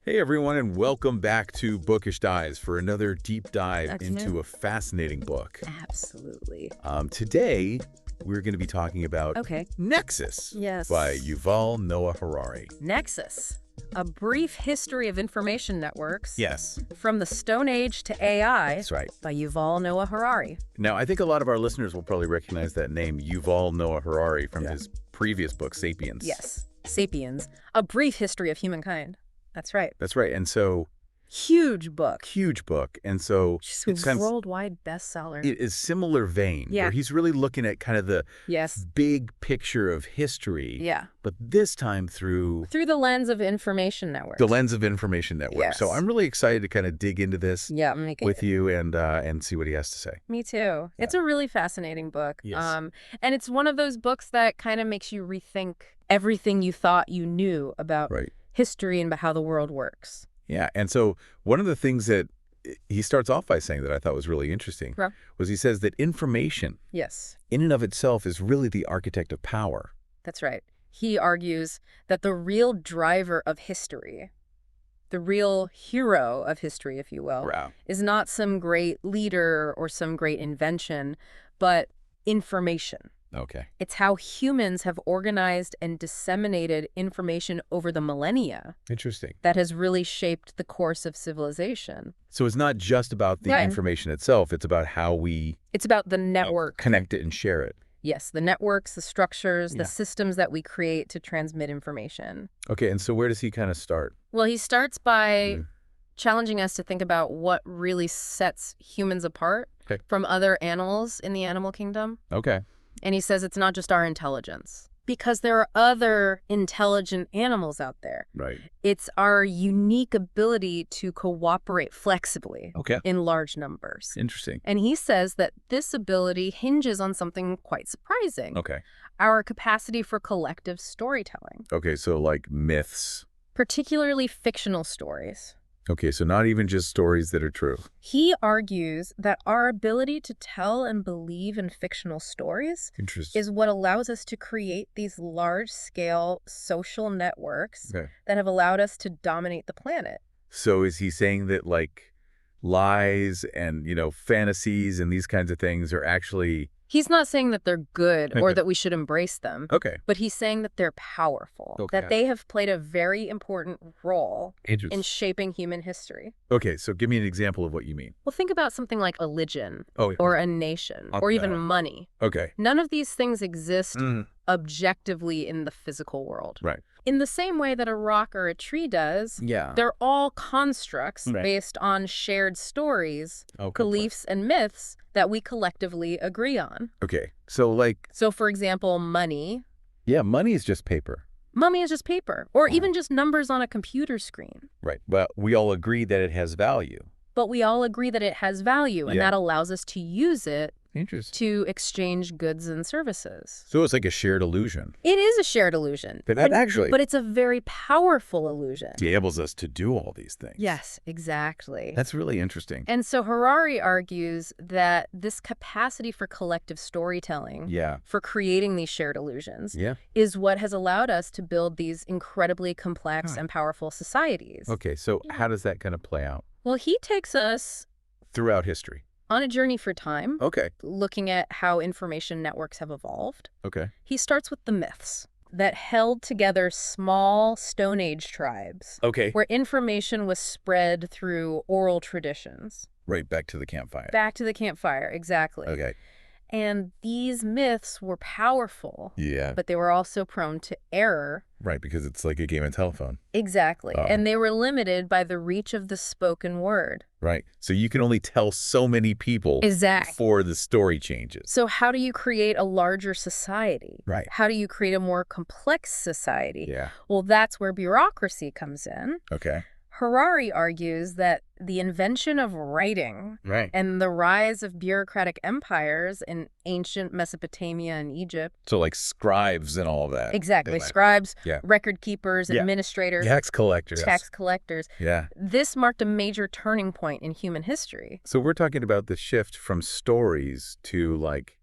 Hey everyone, and welcome back to Bookish Dives for another deep dive That's into new. a fascinating book. Absolutely. Today, we're going to be talking about Okay. Nexus Yes. by Yuval Noah Harari. Nexus, a brief history of information networks. Yes, From the Stone Age to AI. that's right. By Yuval Noah Harari. Now, I think a lot of our listeners will probably recognize that name, Yuval Noah Harari, from his previous book, Sapiens. Yes. Sapiens, a brief history of humankind. That's right. That's right. And so, Huge book. huge book. And so, Just it's a kind of, worldwide bestseller. it is similar vein, Yeah. where he's really looking at kind of the Yes. big picture of history, Yeah. but this time through Through the lens of information networks. the lens of information network. So Yes. I'm really excited to kind of dig into this Yeah, I'm making with you and see what he has to say. Me too. It's a really fascinating book. Yes. And it's one of those books that kind of makes you rethink everything you thought you knew about Right. history and about how the world works. Yeah. And so one of the things that he starts off by saying that I thought was really interesting Yeah. was he says that information Yes, in and of itself is really the architect of power. that's right. He argues that the real driver of history, the real hero of history, if you will, Wow. is not some great leader or some great invention, but information. Okay. It's how humans have organized and disseminated information over the millennia Interesting. that has really shaped the course of civilization. So it's not just about the Yeah. information itself. It's about how we It's about the network. connect it and share it. Yes, the networks, the structures, Yeah. the systems that we create to transmit information. Okay. And so where does he kind of start? Well, he starts by Mhm. challenging us to think about what really sets humans apart Okay. from other animals in the animal kingdom. Okay. And he says it's not just our intelligence, because there are other intelligent animals out there. Right. It's our unique ability to cooperate flexibly Okay. in large numbers. Interesting. And he says that this ability hinges on something quite surprising, Okay. our capacity for collective storytelling, Okay. So like myths. particularly fictional stories. Okay, so not even just stories that are true. He argues that our ability to tell and believe in fictional stories Interesting. is what allows us to create these large-scale social networks Okay. that have allowed us to dominate the planet. So is he saying that like lies and, fantasies and these kinds of things are actually He's not saying that they're good or Okay. that we should embrace them, okay? but he's saying that they're powerful, Okay. that they have played a very important role Interesting. in shaping human history. Okay, so give me an example of what you mean. Well, think about something like religion Oh, or a nation or even money. okay. None of these things exist Mm, objectively in the physical world. right. In the same way that a rock or a tree does, Yeah. they're all constructs Right. based on shared stories, Okay. beliefs, and myths that we collectively agree on. Okay. So like, So, for example, money. yeah, money is just paper. Money is just paper, or Wow. even just numbers on a computer screen. Right. Well, we all agree that it has value. But we all agree that it has value, and Yeah. that allows us to use it Interesting. to exchange goods and services. So it's like a shared illusion. It is a shared illusion. But that actually But it's a very powerful illusion. enables us to do all these things. Yes, exactly. That's really interesting. And so Harari argues that this capacity for collective storytelling, Yeah. for creating these shared illusions, Yeah. is what has allowed us to build these incredibly complex and powerful societies. Okay, so how does that kind of play out Well, he takes us throughout history? on a journey for time, Okay. looking at how information networks have evolved. Okay. He starts with the myths that held together small Stone Age tribes, Okay. where information was spread through oral traditions. Right back to the campfire. Back to the campfire, exactly. Okay. And these myths were powerful, Yeah. but they were also prone to error. Right, because it's like a game of telephone. Exactly. Oh. And they were limited by the reach of the spoken word. Right. So you can only tell so many people Exactly. before the story changes. So how do you create a larger society? Right. How do you create a more complex society? Yeah. Well, that's where bureaucracy comes in. Okay. Harari argues that the invention of writing Right. and the rise of bureaucratic empires in ancient Mesopotamia and Egypt. So like scribes and all of that. Exactly. Like- Scribes, Yeah. record keepers, Yeah. administrators, Tax collectors. tax collectors. Yeah. This marked a major turning point in human history. So we're talking about the shift from stories to like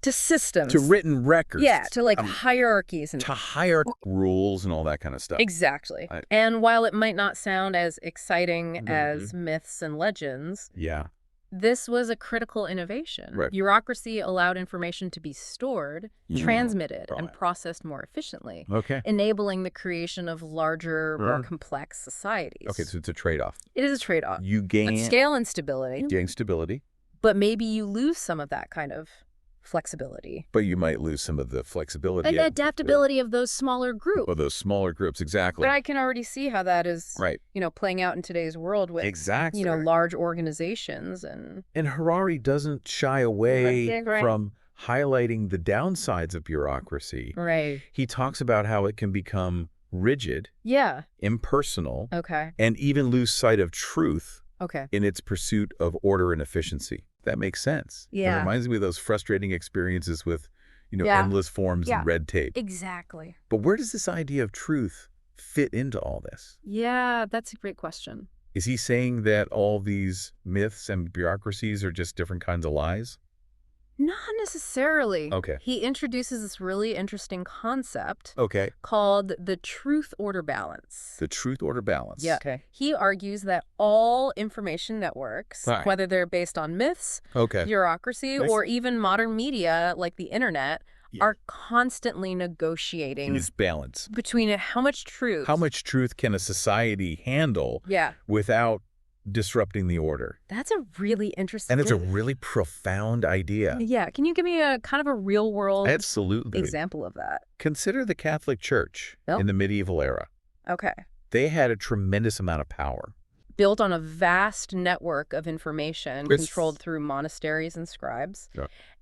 To systems. to written records. Yeah, to like hierarchies. And to hierarchical rules and all that kind of stuff. Exactly. And while it might not sound as exciting as myths and legends, Yeah. this was a critical innovation. Right. Bureaucracy allowed information to be stored, transmitted, and processed more efficiently, Okay. enabling the creation of larger, more complex societies. Okay, so it's a trade-off. It is a trade-off. You gain Scale and stability, stability, but maybe you lose some of that kind of flexibility. but you might lose some of the flexibility. And adaptability of those smaller groups. Of those smaller groups, exactly. But I can already see how that is, playing out in today's world with, large organizations. And Harari doesn't shy away from highlighting the downsides of bureaucracy. Right. He talks about how it can become rigid, impersonal, and even lose sight of truth in its pursuit of order and efficiency. That makes sense. Yeah. It reminds me of those frustrating experiences with, endless forms and red tape. Exactly. But where does this idea of truth fit into all this? Yeah, that's a great question. Is he saying that all these myths and bureaucracies are just different kinds of lies? Not necessarily. Okay. He introduces this really interesting concept Okay. called the truth-order balance. The truth-order balance. Yeah. Okay. He argues that all information networks, whether they're based on myths, bureaucracy, or even modern media like the internet, are constantly negotiating this balance between how much truth can a society handle without disrupting the order. That's a really interesting... And it's a really profound idea. Yeah. Can you give me a kind of a real-world example of that? Consider the Catholic Church in the medieval era. Okay. They had a tremendous amount of power. Built on a vast network of information controlled through monasteries and scribes.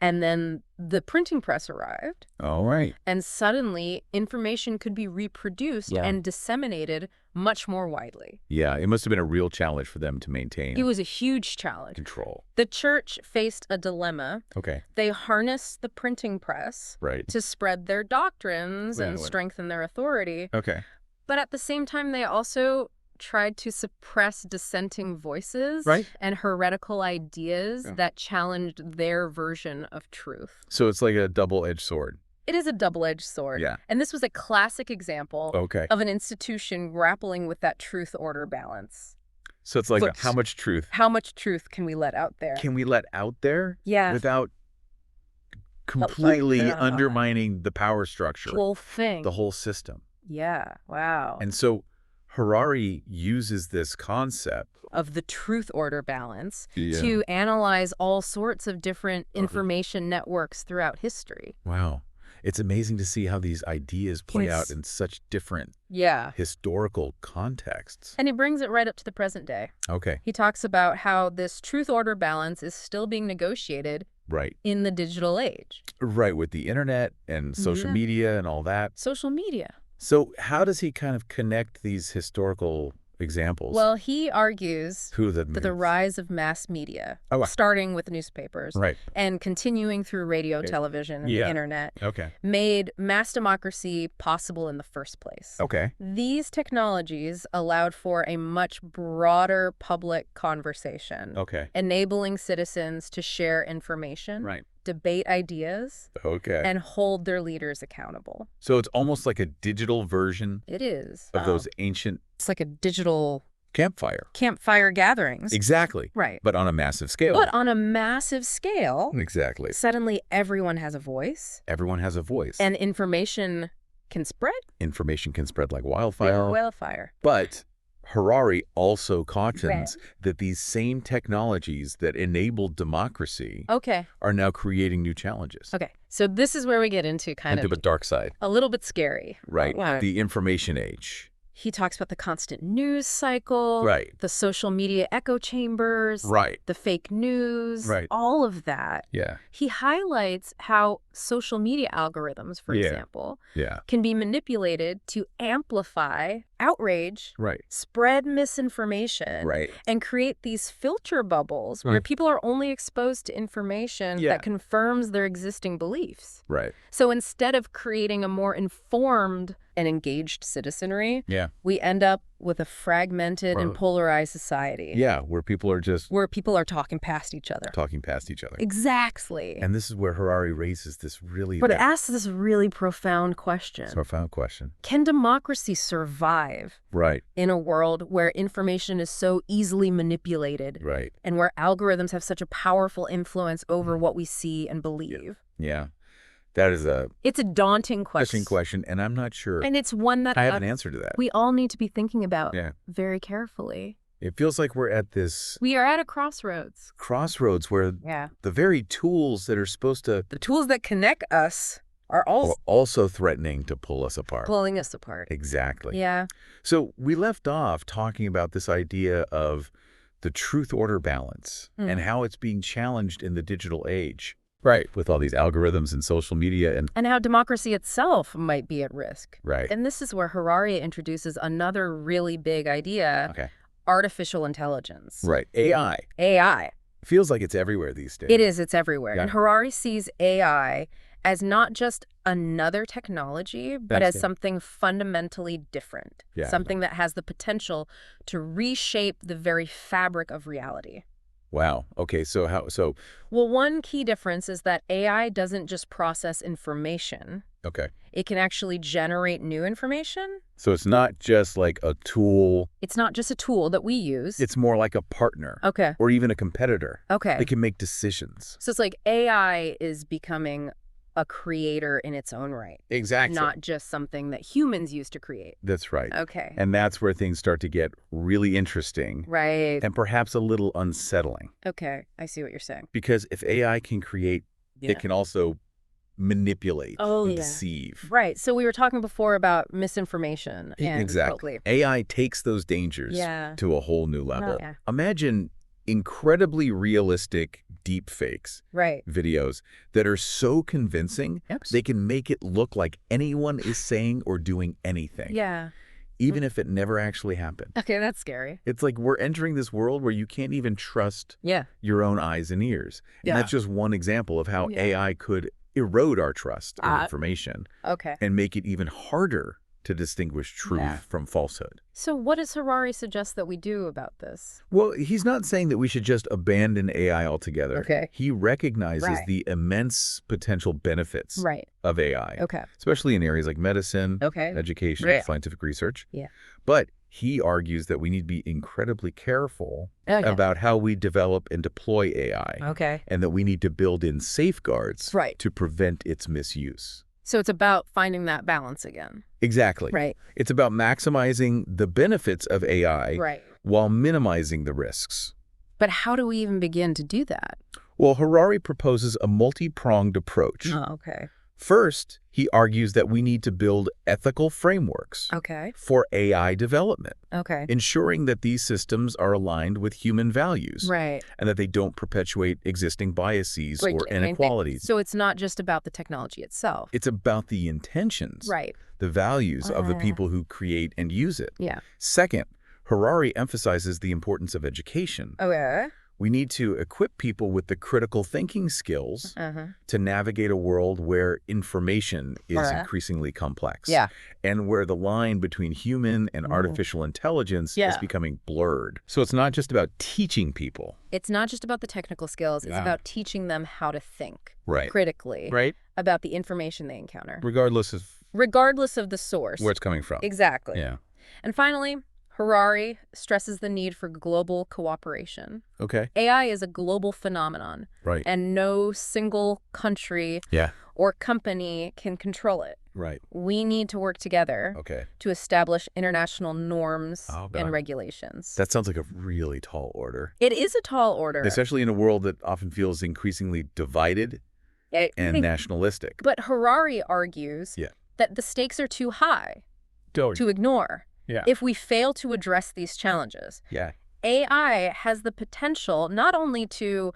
And then the printing press arrived. All right. And suddenly, information could be reproduced and disseminated much more widely. Yeah, it must have been a real challenge for them to maintain. It was a huge challenge. Control. The church faced a dilemma. Okay. They harnessed the printing press to spread their doctrines and strengthen their authority. Okay. But at the same time, they also tried to suppress dissenting voices and heretical ideas that challenged their version of truth. So it's like a double-edged sword. It is a double-edged sword. Yeah. And this was a classic example of an institution grappling with that truth-order balance. So it's like, how much truth? How much truth can we let out there? Can we let out there? Yeah. Without completely undermining the power structure. The whole thing. The whole system. Yeah. Wow. And so Harari uses this concept of the truth-order balance to analyze all sorts of different information networks throughout history. Wow. It's amazing to see how these ideas play out in such different historical contexts. And he brings it right up to the present day. Okay. He talks about how this truth-order balance is still being negotiated in the digital age. Right, with the internet and social media and all that. Social media. So how does he kind of connect these historical examples? Well, he argues that the rise of mass media, starting with newspapers and continuing through radio, television, and the internet, made mass democracy possible in the first place. Okay. These technologies allowed for a much broader public conversation, enabling citizens to share information, debate ideas, and hold their leaders accountable. So it's almost like a digital version of those ancient... It's like a digital... Campfire gatherings. Exactly. Right. But on a massive scale. Exactly. Suddenly everyone has a voice. Everyone has a voice. And information can spread. Information can spread like wildfire. Wildfire. But Harari also cautions that these same technologies that enabled democracy are now creating new challenges. Okay. So this is where we get into kind of a dark side. A little bit scary. Right. The information age. He talks about the constant news cycle, the social media echo chambers, the fake news, all of that. Yeah. He highlights how social media algorithms, for example, can be manipulated to amplify outrage, spread misinformation, and create these filter bubbles where people are only exposed to information that confirms their existing beliefs. So instead of creating a more informed and engaged citizenry, we end up with a fragmented and polarized society. Yeah, where people are talking past each other. Exactly. And this is where Harari raises this really... But it asks this really profound question. Can democracy survive in a world where information is so easily manipulated and where algorithms have such a powerful influence over what we see and believe? Yeah. It's a daunting question, and I'm not sure. And it's one that I have an answer to that. We all need to be thinking about very carefully. It feels like we're at this... We are at a crossroads. Where the very tools that are supposed to... The tools that connect us are also threatening to pull us apart. Pulling us apart. Exactly. Yeah. So we left off talking about this idea of the truth-order balance and how it's being challenged in the digital age. With all these algorithms and social media. And how democracy itself might be at risk. And this is where Harari introduces another really big idea, artificial intelligence. AI. Feels like it's everywhere these days. It is. It's everywhere. And Harari sees AI as not just another technology, but as something fundamentally different. Something that has the potential to reshape the very fabric of reality. Wow. Okay, so how so? Well, one key difference is that AI doesn't just process information. It can actually generate new information. So it's not just like a tool. It's not just a tool that we use. It's more like a partner. Or even a competitor. They can make decisions. So it's like AI is becoming a creator in its own right. Exactly. Not just something that humans used to create. That's right. And that's where things start to get really interesting. And perhaps a little unsettling. I see what you're saying. Because if AI can create, it can also manipulate and deceive. So we were talking before about misinformation. And AI takes those dangers to a whole new level. Imagine incredibly realistic deep fakes videos that are so convincing they can make it look like anyone is saying or doing anything. Even if it never actually happened. That's scary. It's like we're entering this world where you can't even trust your own eyes and ears. And that's just one example of how AI could erode our trust in information and make it even harder to distinguish truth from falsehood. So what does Harari suggest that we do about this? Well, he's not saying that we should just abandon AI altogether. He recognizes the immense potential benefits of AI, especially in areas like medicine, education, scientific research. But he argues that we need to be incredibly careful about how we develop and deploy AI, and that we need to build in safeguards to prevent its misuse. So it's about finding that balance again. Exactly. It's about maximizing the benefits of AI while minimizing the risks. But how do we even begin to do that? Well, Harari proposes a multi-pronged approach. First, he argues that we need to build ethical frameworks for AI development, ensuring that these systems are aligned with human values and that they don't perpetuate existing biases or inequalities. So it's not just about the technology itself. It's about the intentions, the values of the people who create and use it. Second, Harari emphasizes the importance of education. We need to equip people with the critical thinking skills to navigate a world where information is increasingly complex and where the line between human and artificial intelligence is becoming blurred. So it's not just about teaching people. It's not just about the technical skills. It's about teaching them how to think critically about the information they encounter. Regardless of the source. Where it's coming from. Exactly. And finally, Harari stresses the need for global cooperation. AI is a global phenomenon, and no single country or company can control it. We need to work together to establish international norms and regulations. That sounds like a really tall order. It is a tall order. Especially in a world that often feels increasingly divided and nationalistic. But Harari argues that the stakes are too high to ignore. If we fail to address these challenges, AI has the potential not only to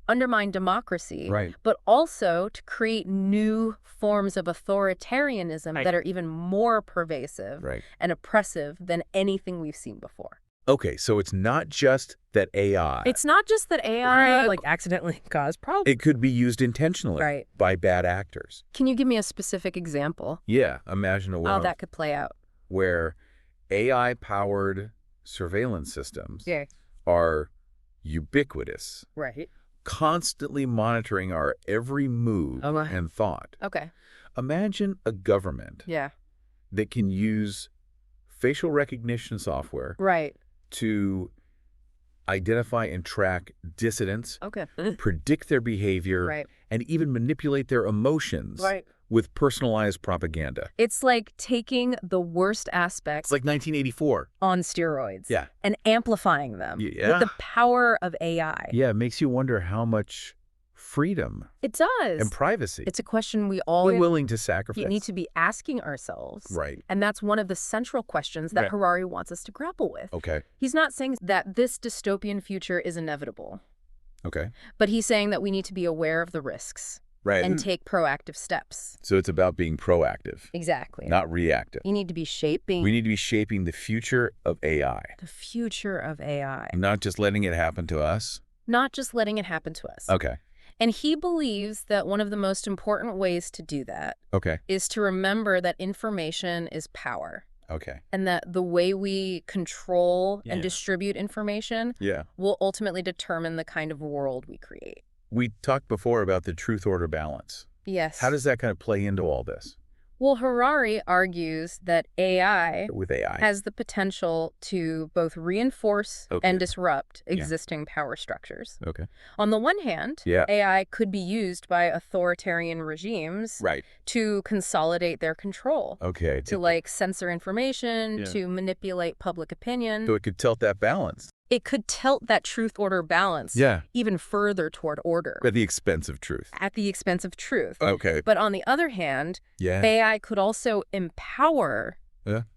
undermine democracy, but also to create new forms of authoritarianism that are even more pervasive and oppressive than anything we've seen before. So it's not just that AI... It's not just that AI like accidentally caused problems. It could be used intentionally by bad actors. Can you give me a specific example? Imagine a world... How that could play out. Where AI-powered surveillance systems are ubiquitous. Right. Constantly monitoring our every move and thought. Okay. Imagine a government that can use facial recognition software to identify and track dissidents, predict their behavior, and even manipulate their emotions with personalized propaganda. It's like taking the worst aspects. It's like 1984. On steroids. And amplifying them with the power of AI. Yeah, it makes you wonder how much freedom it does and privacy it's a question we all willing to sacrifice. Need to be asking ourselves. Right. And that's one of the central questions that Harari wants us to grapple with. Okay. He's not saying that this dystopian future is inevitable. Okay. But he's saying that we need to be aware of the risks. Right. And take proactive steps. So it's about being proactive. Exactly. Not reactive. You need to be shaping. We need to be shaping the future of AI. The future of AI. Not just letting it happen to us. Not just letting it happen to us. Okay. And he believes that one of the most important ways to do that is to remember that information is power. Okay. And that the way we control and distribute information will ultimately determine the kind of world we create. We talked before about the truth-order balance. Yes. How does that kind of play into all this? Well, Harari argues that AI with AI has the potential to both reinforce and disrupt existing power structures. Okay. On the one hand, AI could be used by authoritarian regimes to consolidate their control. Okay. To like censor information, to manipulate public opinion. So it could tilt that balance. It could tilt that truth-order balance even further toward order. At the expense of truth. At the expense of truth. Okay. But on the other hand, AI could also empower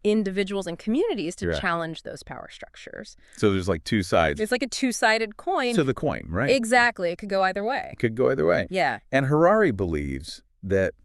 individuals and communities to challenge those power structures. So there's like two sides. It's like a two-sided coin. To the coin, right? Exactly. It could go either way. It could go either way. Yeah. And Harari believes that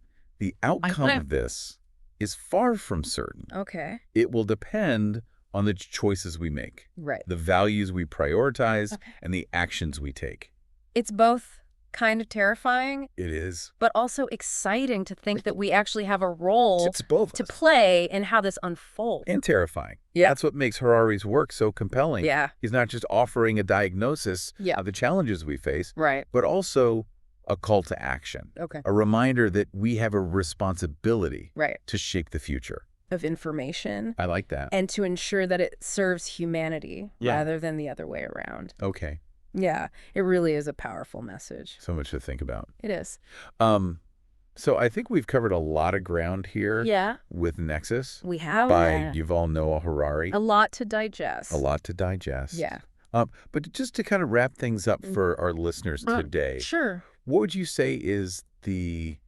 the outcome of this is far from certain. Okay. It will depend on the choices we make, the values we prioritize, and the actions we take. It's both kind of terrifying. It is. But also exciting to think that we actually have a role to play in how this unfolds. And terrifying. Yeah. That's what makes Harari's work so compelling. Yeah. He's not just offering a diagnosis of the challenges we face, but also a call to action. Okay. A reminder that we have a responsibility to shape the future. Of information. I like that. And to ensure that it serves humanity rather than the other way around. Okay. Yeah, it really is a powerful message. So much to think about. It is. So I think we've covered a lot of ground here with Nexus. We have. By Yuval Noah Harari. A lot to digest. A lot to digest. Yeah. But just to kind of wrap things up for our listeners today. Sure. What would you say is the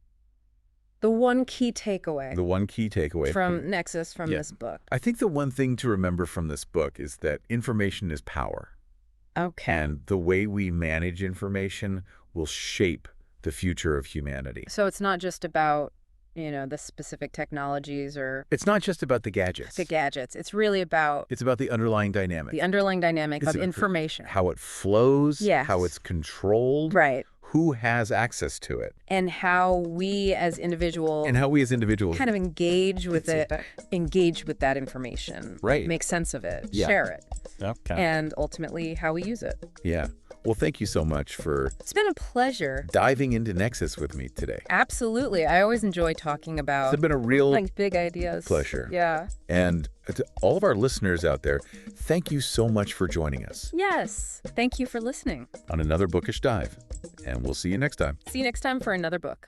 one key takeaway. The one key takeaway. From Nexus, from this book. I think the one thing to remember from this book is that information is power. Okay. And the way we manage information will shape the future of humanity. So it's not just about, the specific technologies or... It's not just about the gadgets. The gadgets. It's really about... It's about the underlying dynamic. The underlying dynamic of information. How it flows. Yes. How it's controlled. Right. Who has access to it. And how we as individuals... kind of engage with it. Engage with that information. Right. Make sense of it. Share it. Okay. And ultimately how we use it. Yeah. Well, thank you so much for... It's been a pleasure. Diving into Nexus with me today. Absolutely. I always enjoy talking about... It's been a real... big ideas. Pleasure. Yeah. And to all of our listeners out there, thank you so much for joining us. Yes. Thank you for listening. On another Bookish Dive. And we'll see you next time. See you next time for another book.